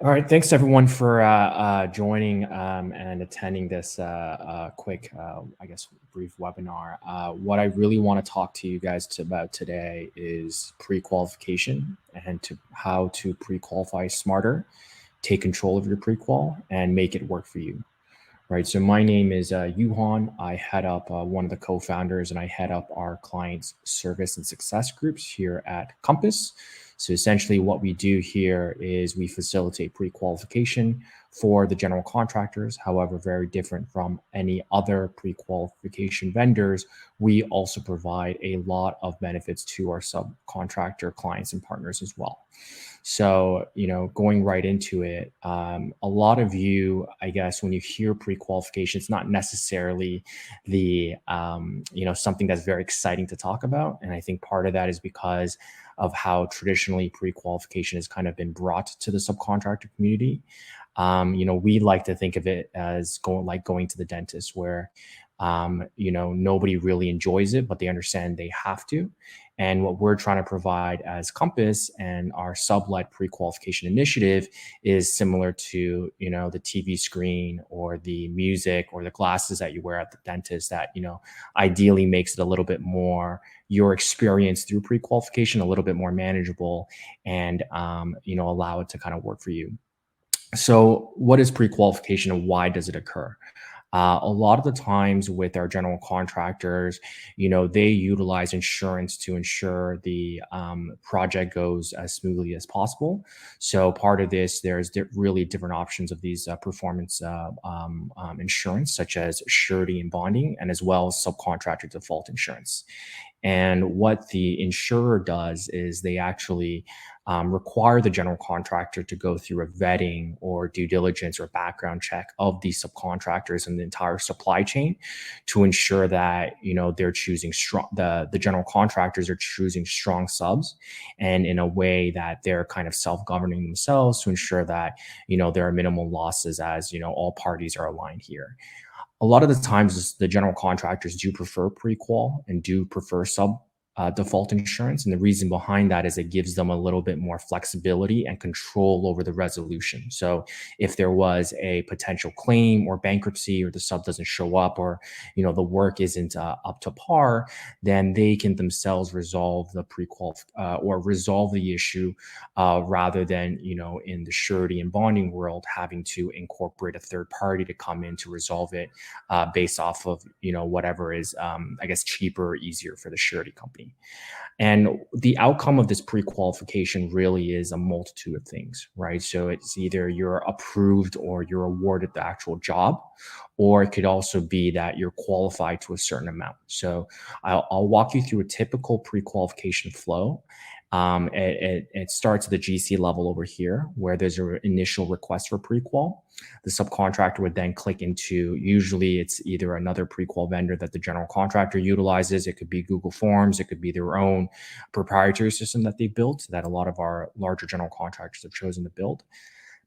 All right, thanks everyone for joining and attending this quick, I guess, brief webinar. What I really want to talk to you guys about today is pre-qualification and how to pre-qualify smarter, take control of your pre-qual, and make it work for you. Right. So my name is Yuhan. I head up one of the co-founders, and I head up our clients' service and success groups here at Compass. So essentially, what we do here is we facilitate pre-qualification for the general contractors. However, very different from any other pre-qualification vendors, we also provide a lot of benefits to our subcontractor clients and partners as well. So, going right into it, a lot of you, I guess, when you hear pre-qualification, it's not necessarily something that's very exciting to talk about. And I think part of that is because of how traditionally pre-qualification has kind of been brought to the subcontractor community. We like to think of it as going to the dentist, where nobody really enjoys it, but they understand they have to. And what we're trying to provide as Compass and our sublet pre-qualification initiative is similar to, the TV screen or the music or the glasses that you wear at the dentist that, ideally makes it a little bit more your experience through pre-qualification a little bit more manageable and, allow it to kind of work for you. So what is pre-qualification and why does it occur? A lot of the times with our general contractors, they utilize insurance to ensure the project goes as smoothly as possible. So part of this, there's really different options of these performance insurance, such as surety and bonding, and as well as subcontractor default insurance. And what the insurer does is they actually require the general contractor to go through a vetting or due diligence or background check of these subcontractors and the entire supply chain to ensure that they're choosing strong. The general contractors are choosing strong subs, and in a way that they're kind of self-governing themselves to ensure that there are minimal losses as all parties are aligned here. A lot of the times the general contractors do prefer pre-qual and do prefer sub default insurance. And the reason behind that is it gives them a little bit more flexibility and control over the resolution. So if there was a potential claim or bankruptcy, or the sub doesn't show up, or the work isn't up to par, then they can themselves resolve the pre-qual or resolve the issue rather than in the surety and bonding world having to incorporate a third party to come in to resolve it based off of whatever is I guess cheaper or easier for the surety company. And the outcome of this pre-qualification really is a multitude of things, right? So it's either you're approved or you're awarded the actual job, or it could also be that you're qualified to a certain amount. So I'll walk you through a typical pre-qualification flow. It starts at the GC level over here, where there's an initial request for pre-qual. The subcontractor would then click into, usually it's either another pre-qual vendor that the general contractor utilizes. It could be Google Forms. It could be their own proprietary system that they built that a lot of our larger general contractors have chosen to build.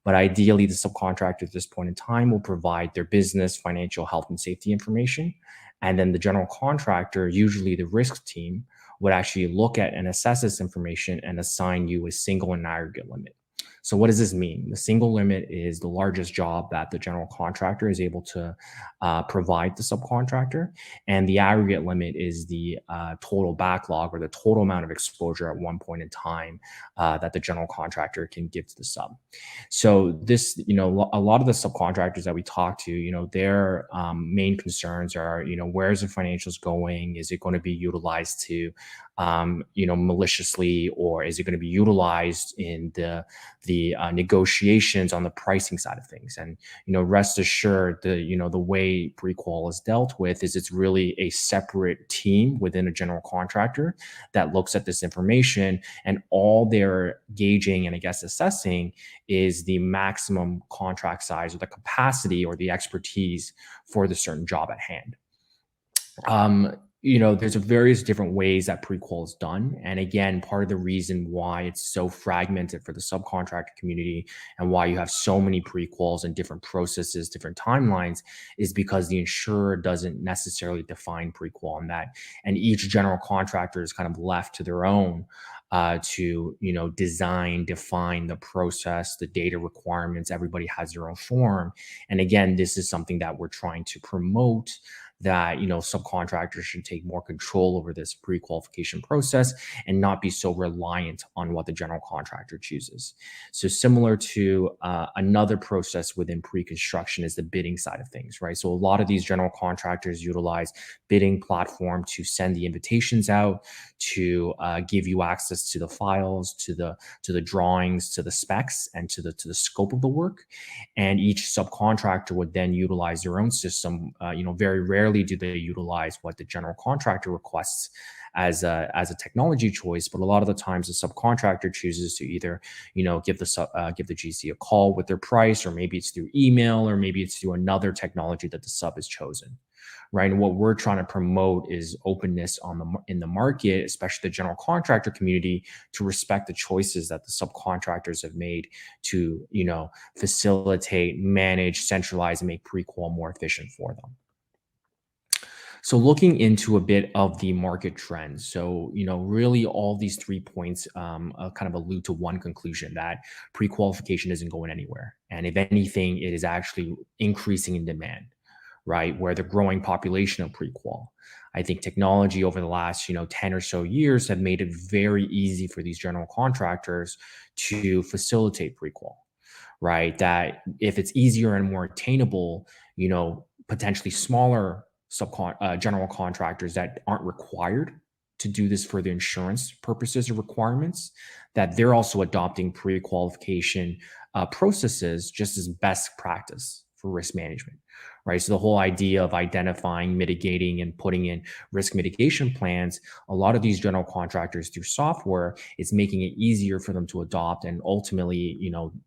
But ideally, the subcontractor at this point in time will provide their business, financial, health, and safety information. And then the general contractor, usually the risk team, would actually look at and assess this information and assign you a single and aggregate limit. So what does this mean? The single limit is the largest job that the general contractor is able to provide the subcontractor. And the aggregate limit is the total backlog or the total amount of exposure at one point in time that the general contractor can give to the sub. So this, a lot of the subcontractors that we talk to, their main concerns are, where's the financials going? Is it going to be utilized to maliciously, or is it going to be utilized in the negotiations on the pricing side of things? And rest assured, the way pre-qual is dealt with is it's really a separate team within a general contractor that looks at this information, and all they're gauging and I guess assessing is the maximum contract size or the capacity or the expertise for the certain job at hand. There's a various different ways that prequel is done. And again, part of the reason why it's so fragmented for the subcontractor community and why you have so many prequels and different processes, different timelines, is because the insurer doesn't necessarily define prequel on that. And each general contractor is kind of left to their own to, design, define the process, the data requirements. Everybody has their own form. And again, this is something that we're trying to promote, that subcontractors should take more control over this pre-qualification process and not be so reliant on what the general contractor chooses. So similar to another process within pre-construction is the bidding side of things, right? So a lot of these general contractors utilize bidding platform to send the invitations out, to give you access to the files, to the drawings, to the specs, and to the scope of the work. And each subcontractor would then utilize their own system. Very rarely do they utilize what the general contractor requests as a technology choice, but a lot of the times the subcontractor chooses to either give the GC a call with their price, or maybe it's through email, or maybe it's through another technology that the sub has chosen. Right. And what we're trying to promote is openness in the market, especially the general contractor community, to respect the choices that the subcontractors have made to, facilitate, manage, centralize, and make prequal more efficient for them. So looking into a bit of the market trends. So, really all these 3 points kind of allude to one conclusion, that pre-qualification isn't going anywhere. And if anything, it is actually increasing in demand, right? Where the growing population of prequal. I think technology over the last, 10 or so years have made it very easy for these general contractors to facilitate prequal, right? That if it's easier and more attainable, potentially smaller general contractors that aren't required to do this for the insurance purposes or requirements, that they're also adopting pre-qualification processes just as best practice for risk management, right? So the whole idea of identifying, mitigating, and putting in risk mitigation plans, a lot of these general contractors through software, is making it easier for them to adopt. And ultimately,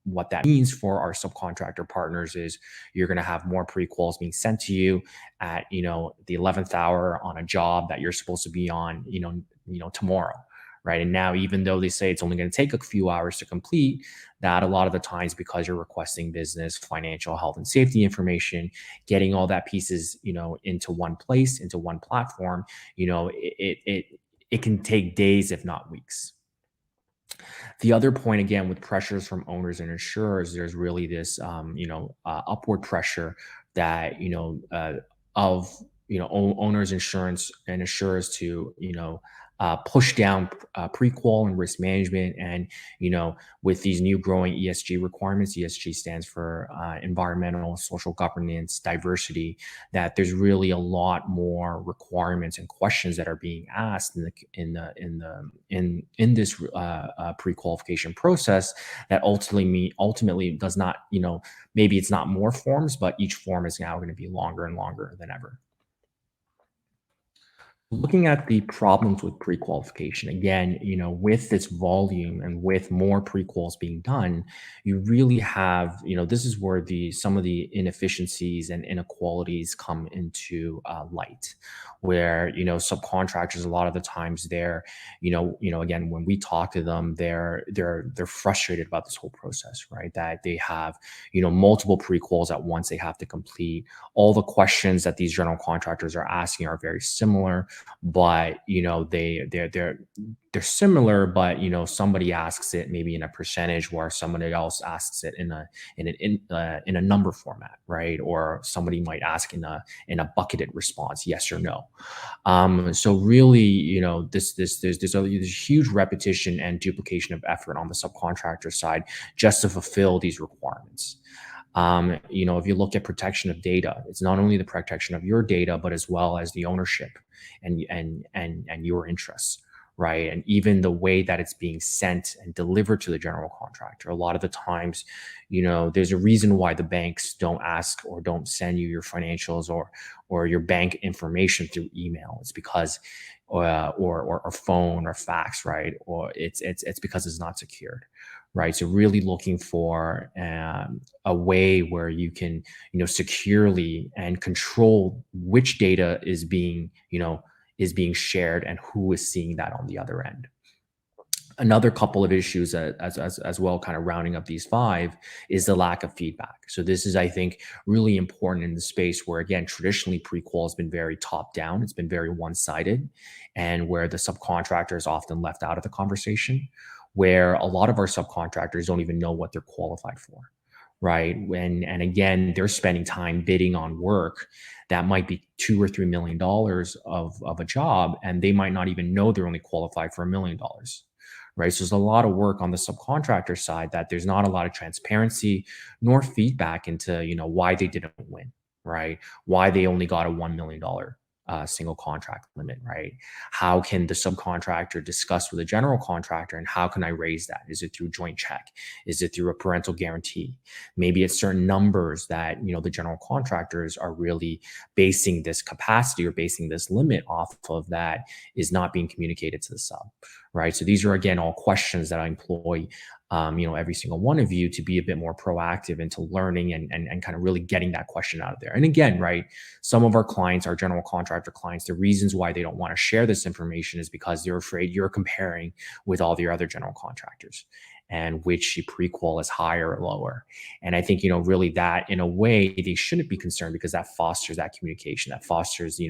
what that means for our subcontractor partners is you're going to have more prequals being sent to you at, the 11th hour on a job that you're supposed to be on, tomorrow. Right. And now, even though they say it's only going to take a few hours to complete, that a lot of the times, because you're requesting business, financial, health, and safety information, getting all that pieces, into one place, into one platform, it can take days, if not weeks. The other point, again, with pressures from owners and insurers, there's really this, upward pressure that, of, owners, insurance, and insurers to, push down pre-qual and risk management. And, with these new growing ESG requirements, ESG stands for environmental, social governance, diversity, that there's really a lot more requirements and questions that are being asked in this pre-qualification process, that ultimately does not, maybe it's not more forms, but each form is now going to be longer and longer than ever. Looking at the problems with pre-qualification, again, with this volume and with more prequals being done, you really have, this is where some of the inefficiencies and inequalities come into light, where, subcontractors, a lot of the times again, when we talk to them, they're frustrated about this whole process, right? That they have, multiple prequals at once they have to complete. All the questions that these general contractors are asking are very similar, but they're similar, but somebody asks it maybe in a percentage, where somebody else asks it in a number format, right? Or somebody might ask in a bucketed response, yes or no. So really, there's a huge repetition and duplication of effort on the subcontractor side just to fulfill these requirements. If you look at protection of data, it's not only the protection of your data, but as well as the ownership and your interests, right? And even the way that it's being sent and delivered to the general contractor. A lot of the times, there's a reason why the banks don't ask or don't send you your financials or your bank information through email. It's because or phone or fax, right? Or it's because it's not secured, right? So really looking for a way where you can, securely and control which data is being, is being shared and who is seeing that on the other end. Another couple of issues as well, kind of rounding up these five, is the lack of feedback. So this is, I think, really important in the space where, again, traditionally pre-qual has been very top down. It's been very one-sided, and where the subcontractor is often left out of the conversation, where a lot of our subcontractors don't even know what they're qualified for, right? And again, they're spending time bidding on work that might be $2 or $3 million of a job, and they might not even know they're only qualified for $1 million, right? So there's a lot of work on the subcontractor side that there's not a lot of transparency nor feedback into, why they didn't win, right? Why they only got a $1 million single contract limit, right? How can the subcontractor discuss with the general contractor, and how can I raise that? Is it through joint check? Is it through a parental guarantee? Maybe it's certain numbers that, the general contractors are really basing this capacity or basing this limit off of that is not being communicated to the sub, right? So these are, again, all questions that I employ, every single one of you to be a bit more proactive into learning and kind of really getting that question out of there. And again, right, some of our clients, our general contractor clients, the reasons why they don't want to share this information is because they're afraid you're comparing with all the other general contractors and which pre-qual is higher or lower. And I think, really that in a way they shouldn't be concerned, because that fosters that communication, that fosters,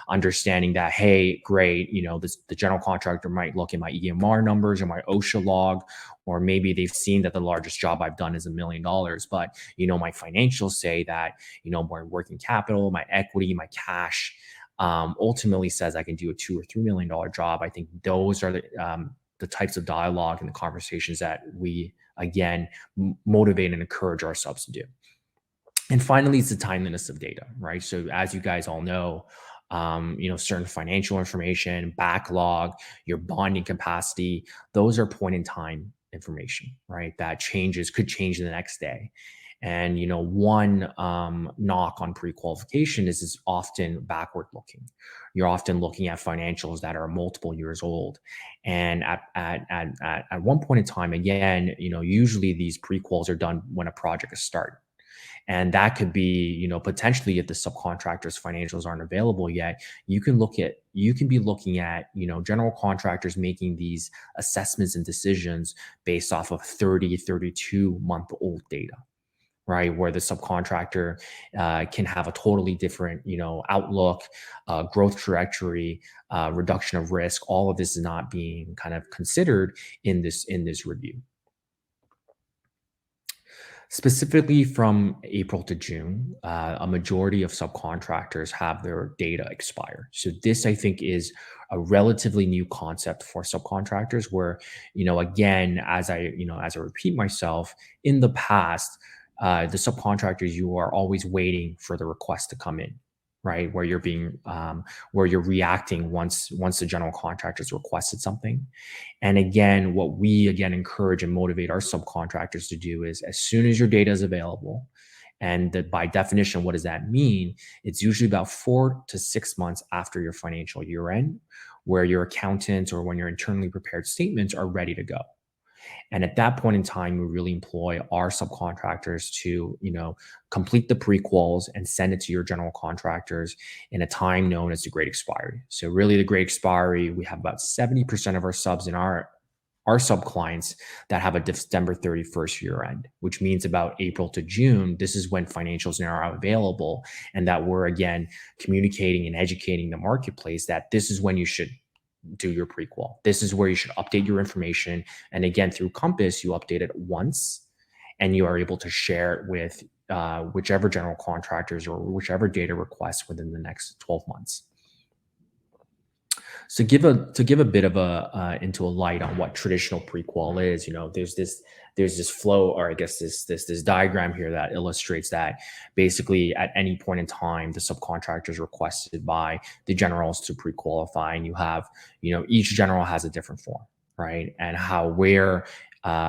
understanding that, hey, great, the general contractor might look at my EMR numbers or my OSHA log, or maybe they've seen that the largest job I've done is $1 million, but, my financials say that, my working capital, my equity, my cash, ultimately says I can do a $2 or $3 million job. I think those are the types of dialogue and the conversations that we, again, motivate and encourage our subs to do. And finally, it's the timeliness of data, right? So as you guys all know, certain financial information, backlog, your bonding capacity, those are point in time information, right? That could change the next day. And, one knock on pre-qualification is it's often backward looking. You're often looking at financials that are multiple years old. And at one point in time, again, usually these pre-quals are done when a project is started. And that could be, potentially, if the subcontractor's financials aren't available yet, you can be looking at, general contractors making these assessments and decisions based off of 30, 32-month-old data, right? Where the subcontractor can have a totally different, outlook, growth trajectory, reduction of risk. All of this is not being kind of considered in this review. Specifically from April to June, a majority of subcontractors have their data expire. So this, I think, is a relatively new concept for subcontractors where, again, as I repeat myself, in the past, the subcontractors, you are always waiting for the request to come in, right? Where you're reacting once the general contractors requested something. And again, what we encourage and motivate our subcontractors to do is, as soon as your data is available, and that by definition, what does that mean? It's usually about 4 to 6 months after your financial year end, where your accountants or when your internally prepared statements are ready to go. And at that point in time, we really employ our subcontractors to, complete the pre-quals and send it to your general contractors in a time known as the Great Expiry. So really, the Great Expiry, we have about 70% of our subs in our sub clients that have a December 31st year end, which means about April to June, this is when financials are available, and that we're, again, communicating and educating the marketplace that this is when you should do your prequal. This is where you should update your information. And again, through Compass, you update it once, and you are able to share it with whichever general contractors or whichever data requests within the next 12 months. So to give a bit of into a light on what traditional prequal is, there's this flow, or I guess this diagram here that illustrates that basically at any point in time, the subcontractor is requested by the generals to pre-qualify, and you have, each general has a different form, right? And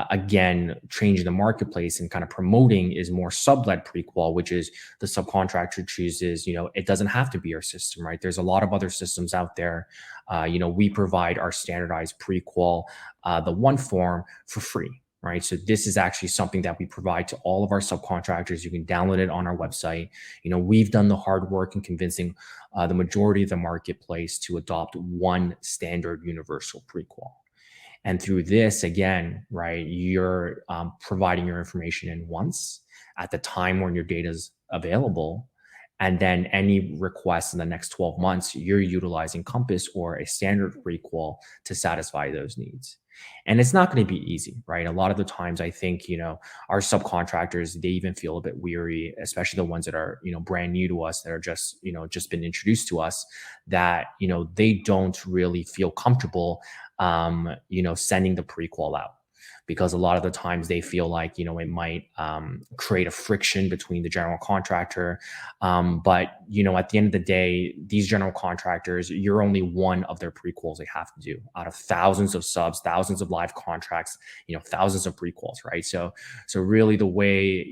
again, changing the marketplace and kind of promoting is more sub-led prequal, which is the subcontractor chooses, it doesn't have to be our system, right? There's a lot of other systems out there. We provide our standardized prequal, the one form, for free, right? So this is actually something that we provide to all of our subcontractors. You can download it on our website. We've done the hard work in convincing the majority of the marketplace to adopt one standard universal prequal. And through this, again, right, you're providing your information in once at the time when your data is available. And then any requests in the next 12 months, you're utilizing Compass or a standard prequel to satisfy those needs. And it's not going to be easy, right? A lot of the times, I think, our subcontractors, they even feel a bit weary, especially the ones that are, brand new to us, that are just been introduced to us, that, they don't really feel comfortable sending the prequel out, because a lot of the times they feel like, it might create a friction between the general contractor. But, at the end of the day, these general contractors, you're only one of their prequels they have to do out of thousands of subs, thousands of live contracts, thousands of prequels, right? So really the way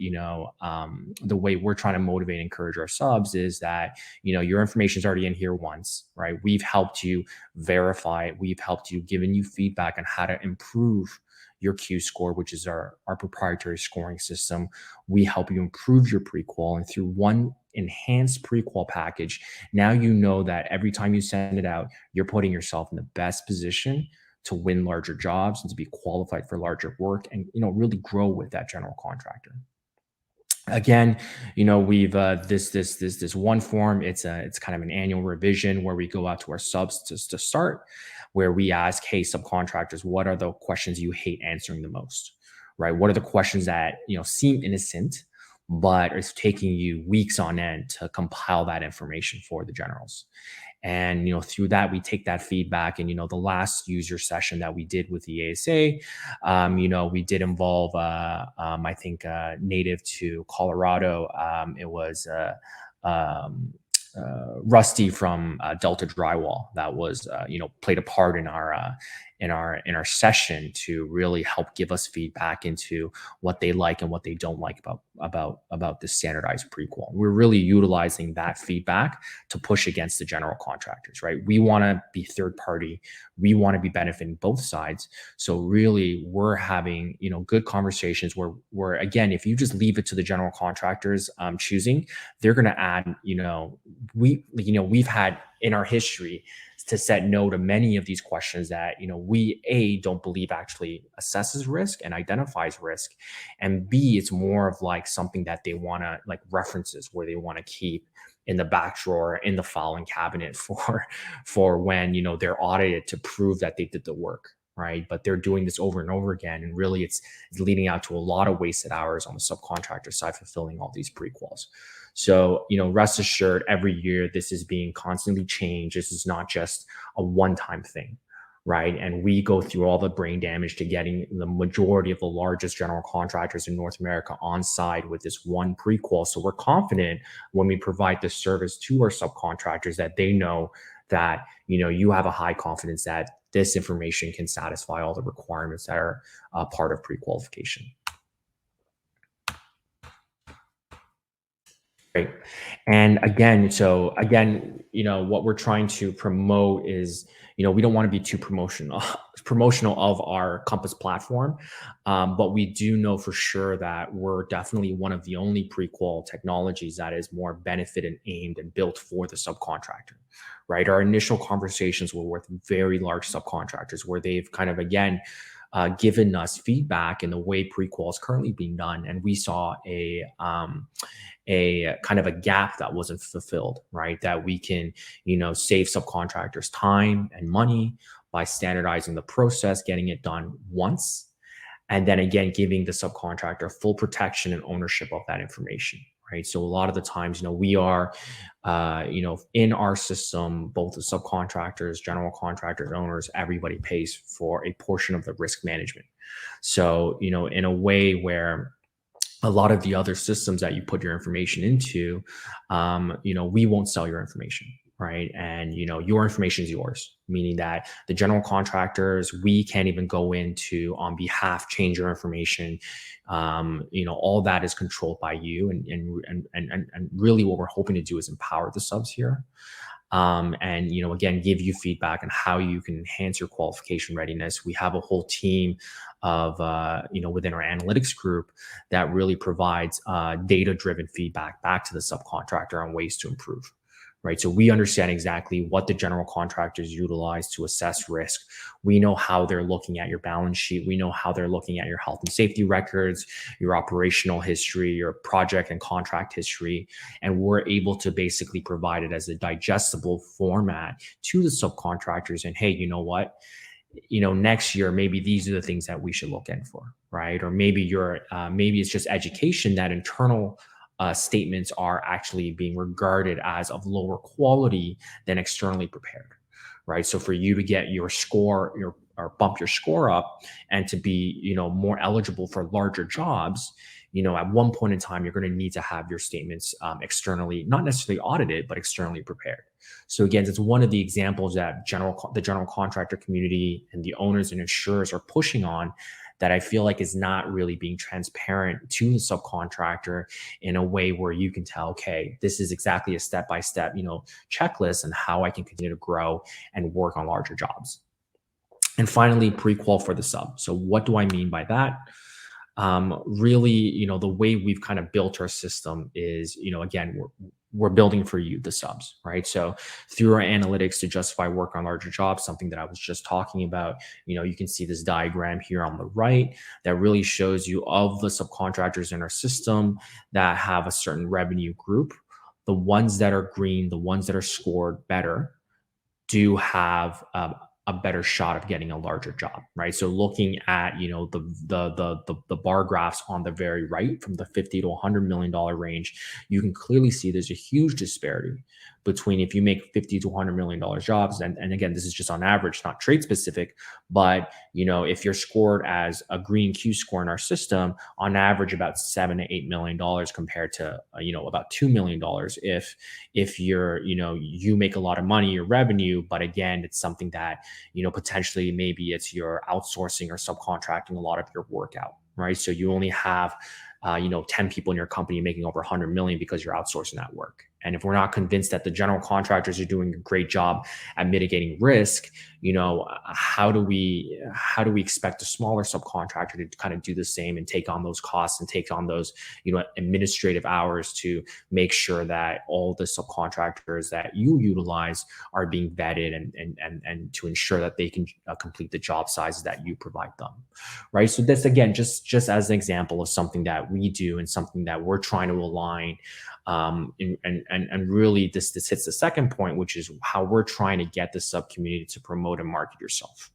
we're trying to motivate and encourage our subs is that, your information is already in here once, right? We've helped you verify, we've helped you, given you feedback on how to improve your Q score, which is our proprietary scoring system. We help you improve your prequal. And through one enhanced prequal package, now you know that every time you send it out, you're putting yourself in the best position to win larger jobs and to be qualified for larger work, and really grow with that general contractor. Again, we've this one form. It's kind of an annual revision where we go out to our subs to start, where we ask, hey, subcontractors, what are the questions you hate answering the most, right? What are the questions that seem innocent, but it's taking you weeks on end to compile that information for the generals? And through that, we take that feedback. And the last user session that we did with the ASA, we did involve I think native to Colorado. It was Rusty from Delta Drywall that was played a part in our session to really help give us feedback into what they like and what they don't like about the standardized prequel. We're really utilizing that feedback to push against the general contractors, right? We want to be third party. We want to be benefiting both sides. So really, we're having good conversations where again, if you just leave it to the general contractors choosing, they're going to add. We've had in our history to set no to many of these questions that we don't believe actually assesses risk and identifies risk, and B, it's more of like something that they want to, like, references where they want to keep in the back drawer in the filing cabinet for when they're audited to prove that they did the work, right? But they're doing this over and over again, and really it's leading out to a lot of wasted hours on the subcontractor side fulfilling all these prequals. So, rest assured, every year this is being constantly changed. This is not just a one-time thing, right? And we go through all the brain damage to getting the majority of the largest general contractors in North America on side with this one prequel. So we're confident when we provide this service to our subcontractors that they know that, you have a high confidence that this information can satisfy all the requirements that are part of pre-qualification. Right. And again, what we're trying to promote is, we don't want to be too promotional of our Compass platform, but we do know for sure that we're definitely one of the only prequel technologies that is more benefit and aimed and built for the subcontractor, right? Our initial conversations were with very large subcontractors where they've kind of, again, given us feedback in the way prequel is currently being done, and we saw a kind of a gap that wasn't fulfilled, right? That we can, save subcontractors time and money by standardizing the process, getting it done once, and then again, giving the subcontractor full protection and ownership of that information, right? So a lot of the times, we are, in our system, both the subcontractors, general contractors, owners, everybody pays for a portion of the risk management. So, in a way where a lot of the other systems that you put your information into, we won't sell your information, right? And, your information is yours, meaning that the general contractors, we can't even go into on behalf, change your information. All that is controlled by you. And really what we're hoping to do is empower the subs here. And again, give you feedback on how you can enhance your qualification readiness. We have a whole team of within our analytics group that really provides data-driven feedback back to the subcontractor on ways to improve. Right. So we understand exactly what the general contractors utilize to assess risk. We know how they're looking at your balance sheet. We know how they're looking at your health and safety records, your operational history, your project and contract history. And we're able to basically provide it as a digestible format to the subcontractors. And hey, you know what? Next year, maybe these are the things that we should look in for, right? Or maybe it's just education that internal statements are actually being regarded as of lower quality than externally prepared, right? So for you to get your score, or bump your score up, and to be, more eligible for larger jobs, at one point in time, you're going to need to have your statements externally, not necessarily audited, but externally prepared. So again, it's one of the examples that the general contractor community and the owners and insurers are pushing on, that I feel like is not really being transparent to the subcontractor in a way where you can tell, okay, this is exactly a step-by-step, checklist and how I can continue to grow and work on larger jobs. And finally, pre-qual for the sub. So what do I mean by that? Really, the way we've kind of built our system is, again, we're building for you, the subs, right? So through our analytics to justify work on larger jobs, something that I was just talking about, you can see this diagram here on the right that really shows you of the subcontractors in our system that have a certain revenue group. The ones that are green, the ones that are scored better, do have a better shot of getting a larger job, right? So looking at the bar graphs on the very right, from the 50 to $100 million range, you can clearly see there's a huge disparity between if you make 50 to $100 million jobs, and again, this is just on average, not trade specific, but if you're scored as a green Q score in our system, on average about $7 to $8 million compared to about $2 million if you make a lot of money, your revenue, but again, it's something that potentially maybe it's you're outsourcing or subcontracting a lot of your work out, right? So you only have 10 people in your company making over 100 million because you're outsourcing that work. And if we're not convinced that the general contractors are doing a great job at mitigating risk, how do we expect a smaller subcontractor to kind of do the same and take on those costs and take on those administrative hours to make sure that all the subcontractors that you utilize are being vetted and to ensure that they can complete the job sizes that you provide them, right? So this, again, just as an example of something that we do and something that we're trying to align. And really this hits the second point, which is how we're trying to get the sub community to promote and market yourself,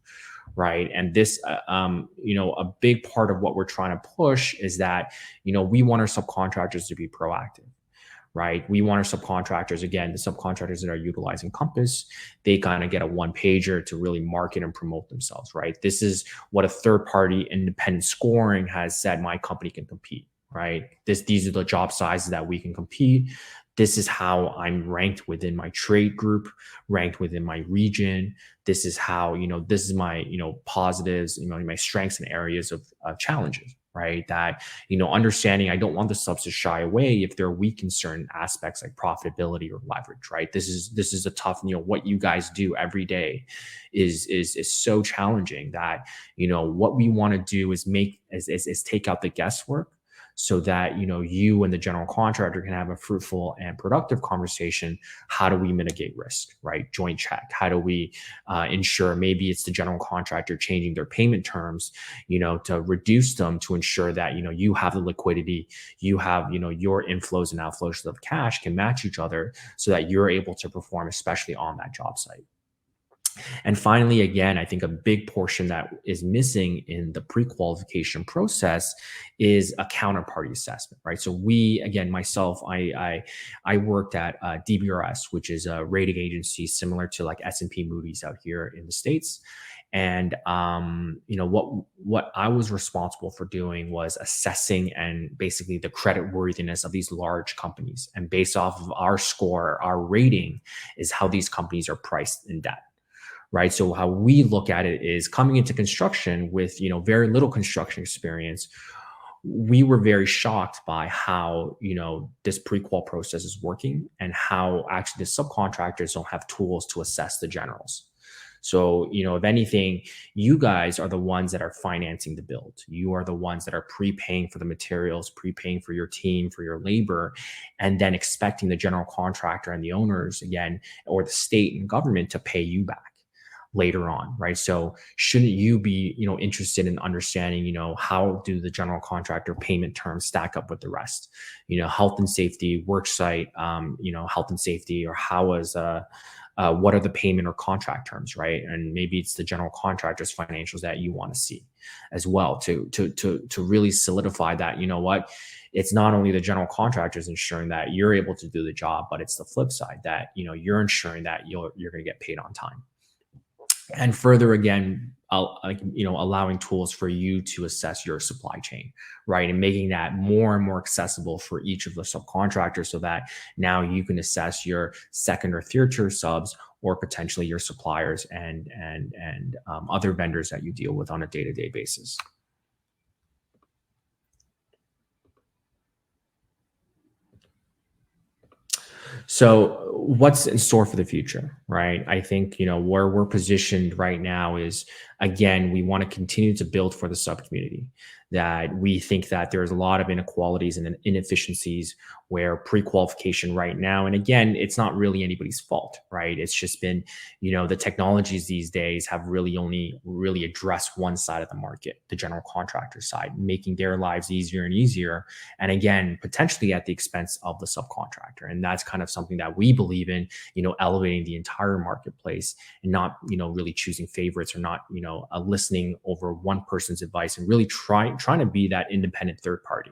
right? And this, a big part of what we're trying to push is that, we want our subcontractors to be proactive, right? We want our subcontractors, again, the subcontractors that are utilizing Compass, they kind of get a one pager to really market and promote themselves, right? This is what a third party independent scoring has said my company can compete, right? These are the job sizes that we can compete. This is how I'm ranked within my trade group, ranked within my region. This is how, this is my, positives, my strengths and areas of challenges, right? That, understanding I don't want the subs to shy away if they're weak in certain aspects like profitability or leverage, right? This is a tough, what you guys do every day is so challenging that, what we want to do is take out the guesswork, so that you and the general contractor can have a fruitful and productive conversation. How do we mitigate risk, right? Joint check. How do we ensure, maybe it's the general contractor changing their payment terms, to reduce them, to ensure that you have the liquidity, you have your inflows and outflows of cash can match each other, so that you're able to perform, especially on that job site. And finally, again, I think a big portion that is missing in the pre-qualification process is a counterparty assessment, right? So myself, I worked at DBRS, which is a rating agency similar to like S&P Moody's out here in the States. And what I was responsible for doing was assessing and basically the credit worthiness of these large companies. And based off of our score, our rating is how these companies are priced in debt. Right. So how we look at it is, coming into construction with, very little construction experience, we were very shocked by how, this pre-qual process is working and how actually the subcontractors don't have tools to assess the generals. So, if anything, you guys are the ones that are financing the build. You are the ones that are prepaying for the materials, prepaying for your team, for your labor, and then expecting the general contractor and the owners again, or the state and government to pay you back later on, right? So shouldn't you be, interested in understanding, how do the general contractor payment terms stack up with the rest? Health and safety, work site, health and safety, or what are the payment or contract terms, right? And maybe it's the general contractor's financials that you want to see as well to really solidify that, what, it's not only the general contractors ensuring that you're able to do the job, but it's the flip side that, you're ensuring that you're going to get paid on time. And further, again, allowing tools for you to assess your supply chain, right? And making that more and more accessible for each of the subcontractors so that now you can assess your second or third tier subs, or potentially your suppliers and other vendors that you deal with on a day-to-day basis. So what's in store for the future, right? I think, where we're positioned right now is, again, we want to continue to build for the sub community. That we think that there's a lot of inequalities and inefficiencies where pre-qualification right now, and again, it's not really anybody's fault, right? It's just been, the technologies these days have really only really addressed one side of the market, the general contractor side, making their lives easier and easier. And again, potentially at the expense of the subcontractor. And that's kind of something that we believe in, elevating the entire marketplace and not, really choosing favorites, or not, listening over one person's advice, and really trying to be that independent third party.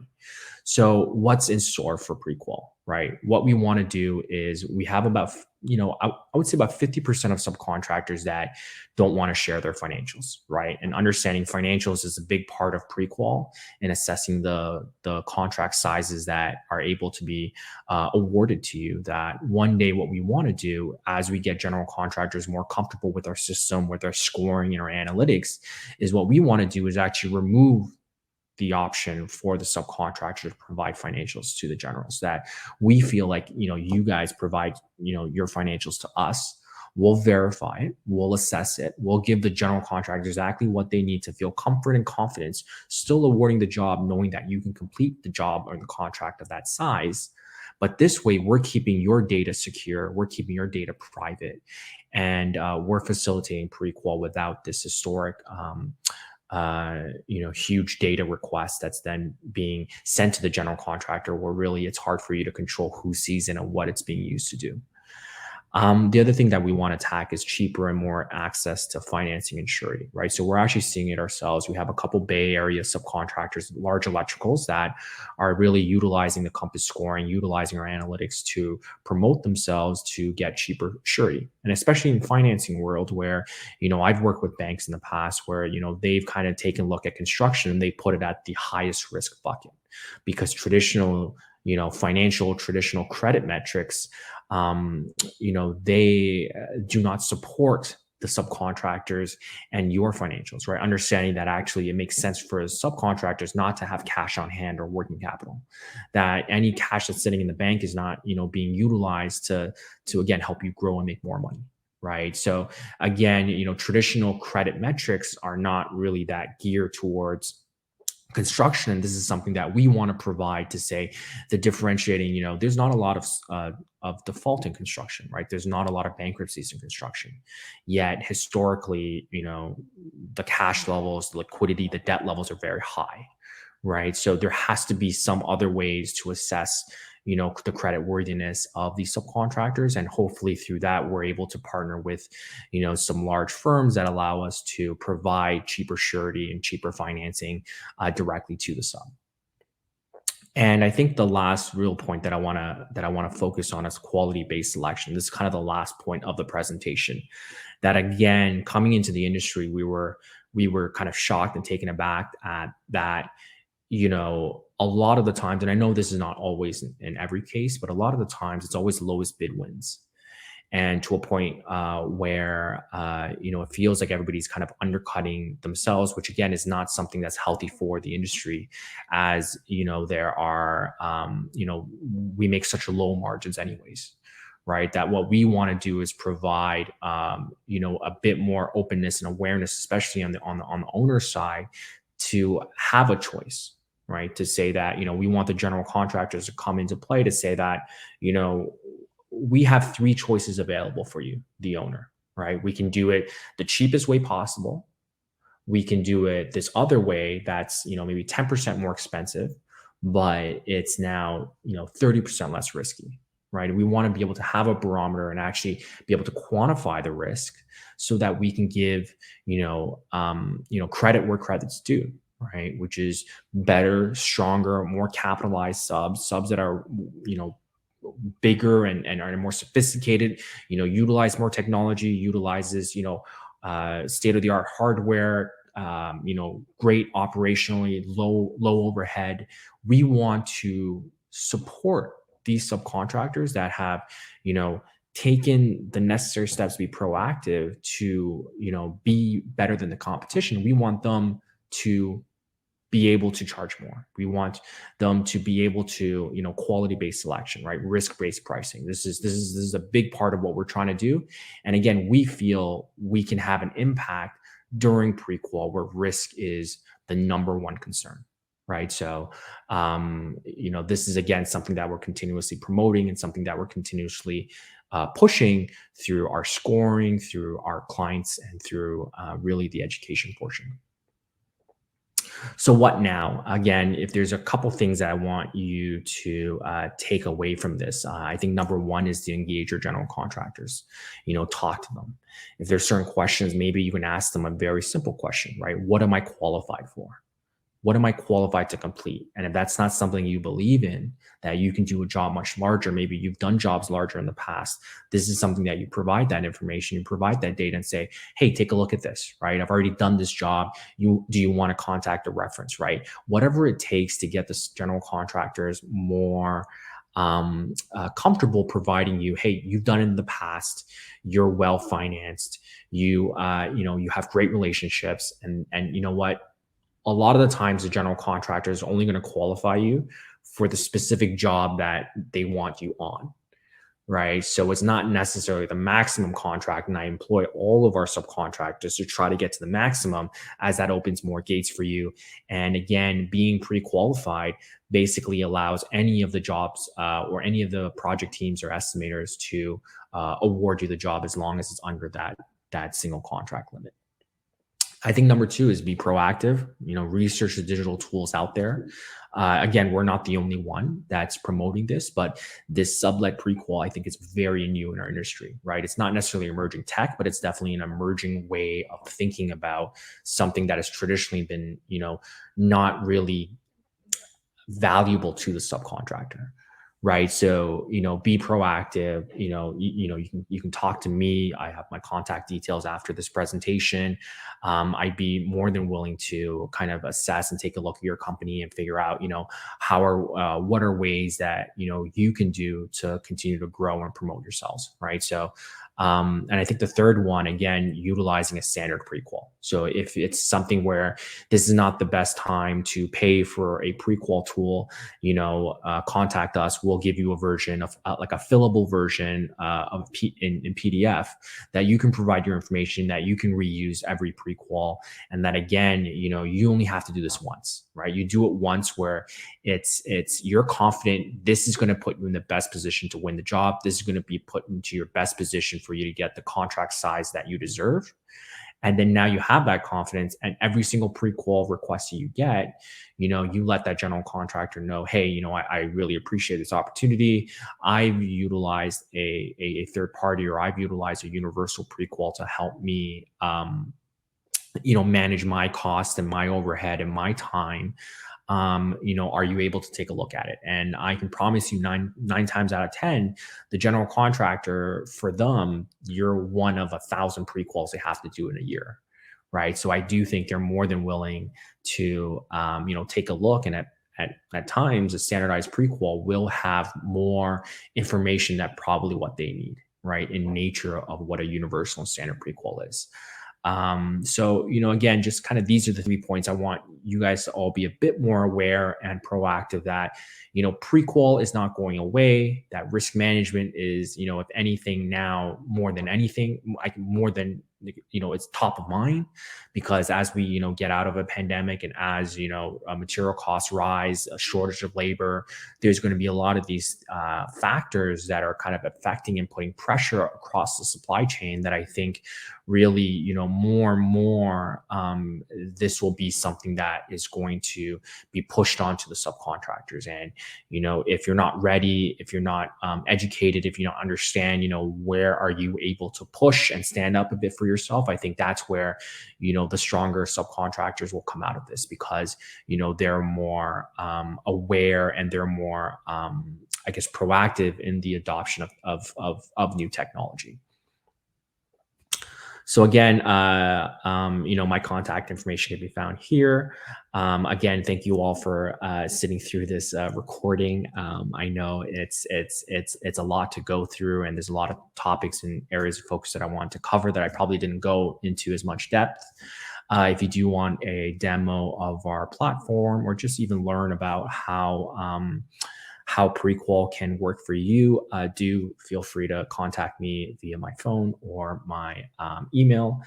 So what's in store for Prequal, right? What we want to do is we have about, I would say about 50% of subcontractors that don't want to share their financials, right? And understanding financials is a big part of Prequal and assessing the contract sizes that are able to be awarded to you. That one day what we want to do as we get general contractors more comfortable with our system, with our scoring and our analytics, is what we want to do is actually remove the option for the subcontractor to provide financials to the generals. That we feel like, you guys provide, your financials to us. We'll verify it. We'll assess it. We'll give the general contractor exactly what they need to feel comfort and confidence, still awarding the job, knowing that you can complete the job or the contract of that size. But this way, we're keeping your data secure. We're keeping your data private, and we're facilitating Prequal without this historic huge data request that's then being sent to the general contractor, where really it's hard for you to control who sees it and what it's being used to do. The other thing that we want to attack is cheaper and more access to financing and surety, right? So we're actually seeing it ourselves. We have a couple Bay Area subcontractors, large electricals, that are really utilizing the Compass scoring, utilizing our analytics to promote themselves to get cheaper surety. And especially in the financing world, where, I've worked with banks in the past where, they've kind of taken a look at construction and they put it at the highest risk bucket, because traditional credit metrics, they do not support the subcontractors and your financials, right? Understanding that actually it makes sense for subcontractors not to have cash on hand or working capital, that any cash that's sitting in the bank is not, being utilized to again, help you grow and make more money. Right. So again, traditional credit metrics are not really that geared towards construction. And this is something that we want to provide to say the differentiating, there's not a lot of default in construction, right? There's not a lot of bankruptcies in construction. Yet historically, the cash levels, the liquidity, the debt levels are very high, right? So there has to be some other ways to assess, the credit worthiness of these subcontractors. And hopefully through that, we're able to partner with, some large firms that allow us to provide cheaper surety and cheaper financing directly to the sub. And I think the last real point that I want to focus on is quality-based selection. This is kind of the last point of the presentation. That again, coming into the industry, we were kind of shocked and taken aback at that. A lot of the times, and I know this is not always in every case, but a lot of the times it's always lowest bid wins. And to a point where, it feels like everybody's kind of undercutting themselves, which again is not something that's healthy for the industry, as, there are, we make such low margins anyways, right? That what we want to do is provide, a bit more openness and awareness, especially on the owner side, to have a choice, right? To say that, we want the general contractors to come into play to say that, you know, we have three choices available for you, the owner, right? We can do it the cheapest way possible. We can do it this other way that's, maybe 10% more expensive, but it's now, 30% less risky, right? We want to be able to have a barometer and actually be able to quantify the risk so that we can give, credit where credit's due, right? Which is better, stronger, more capitalized subs that are, you know, bigger and are more sophisticated, utilize more technology, utilizes, state of the art hardware, great operationally, low overhead. We want to support these subcontractors that have, taken the necessary steps to be proactive to, be better than the competition. We want them to be able to charge more. We want them to be able to, quality-based selection, right? Risk-based pricing. This is a big part of what we're trying to do. And again, we feel we can have an impact during pre-qual where risk is the number one concern, right? So, this is again something that we're continuously promoting and something that we're continuously pushing through our scoring, through our clients, and through really the education portion. So what now? Again, if there's a couple things that I want you to take away from this, I think number one is to engage your general contractors. Talk to them. If there's certain questions, maybe you can ask them a very simple question, right? What am I qualified for? What am I qualified to complete? And if that's not something you believe in, that you can do a job much larger, maybe you've done jobs larger in the past, this is something that you provide that information, you provide that data and say, hey, take a look at this, right? I've already done this job. Do you want to contact a reference, right? Whatever it takes to get the general contractors more comfortable providing you, hey, you've done it in the past, you're well financed, you have great relationships, and you know what? A lot of the times the general contractor is only going to qualify you for the specific job that they want you on, right? So it's not necessarily the maximum contract. And I employ all of our subcontractors to try to get to the maximum, as that opens more gates for you. And again, being pre-qualified basically allows any of the jobs or any of the project teams or estimators to award you the job as long as it's under that single contract limit. I think number two is be proactive, research the digital tools out there. Again, we're not the only one that's promoting this, but this sublet prequal, I think, is very new in our industry, right? It's not necessarily emerging tech, but it's definitely an emerging way of thinking about something that has traditionally been, not really valuable to the subcontractor, right? So, be proactive. You can talk to me. I have my contact details after this presentation. I'd be more than willing to kind of assess and take a look at your company and figure out, what are ways that you can do to continue to grow and promote yourselves, right? So, and I think the third one, again, utilizing a standard prequal. So if it's something where this is not the best time to pay for a prequal tool, contact us. We'll give you a version of like a fillable version in PDF that you can provide your information, that you can reuse every prequal. And that again, you only have to do this once, right? You do it once where you're confident this is going to put you in the best position to win the job. This is going to be put into your best position for you to get the contract size that you deserve. And then now you have that confidence, and every single pre-qual request that you get, you let that general contractor know, hey, I really appreciate this opportunity. I've utilized a third party, or I've utilized a universal pre-qual to help me, manage my cost and my overhead and my time. Are you able to take a look at it? And I can promise you nine times out of 10, the general contractor, for them, you're one of 1,000 prequals they have to do in a year, right? So I do think they're more than willing to, take a look. And at times, a standardized prequal will have more information that probably what they need, right? In nature of what a universal and standard prequal is. So, again, just kind of these are the 3 points I want you guys to all be a bit more aware and proactive that, prequel is not going away, that risk management is, if anything now more than anything, like more than, it's top of mind because as we, get out of a pandemic and as, material costs rise, a shortage of labor, there's going to be a lot of these factors that are kind of affecting and putting pressure across the supply chain that I think really, more and more, this will be something that is going to be pushed onto the subcontractors. And, if you're not ready, if you're not educated, if you don't understand, where are you able to push and stand up a bit for yourself, I think that's where, the stronger subcontractors will come out of this because, they're more aware and they're more, I guess, proactive in the adoption of new technology. So again, my contact information can be found here. Again, thank you all for sitting through this recording. I know it's a lot to go through, and there's a lot of topics and areas of focus that I want to cover that I probably didn't go into as much depth. If you do want a demo of our platform, or just even learn about how Prequal can work for you, do feel free to contact me via my phone or my email.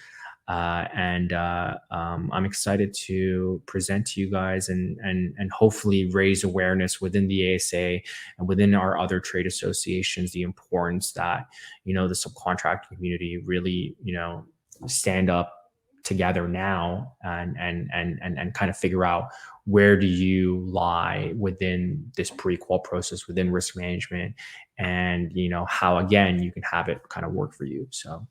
I'm excited to present to you guys and hopefully raise awareness within the ASA and within our other trade associations, the importance that, the subcontracting community really, stand up together now and kind of figure out where do you lie within this pre-qual process, within risk management, and how again you can have it kind of work for you. So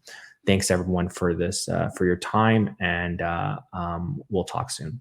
thanks everyone for this, for your time, and we'll talk soon.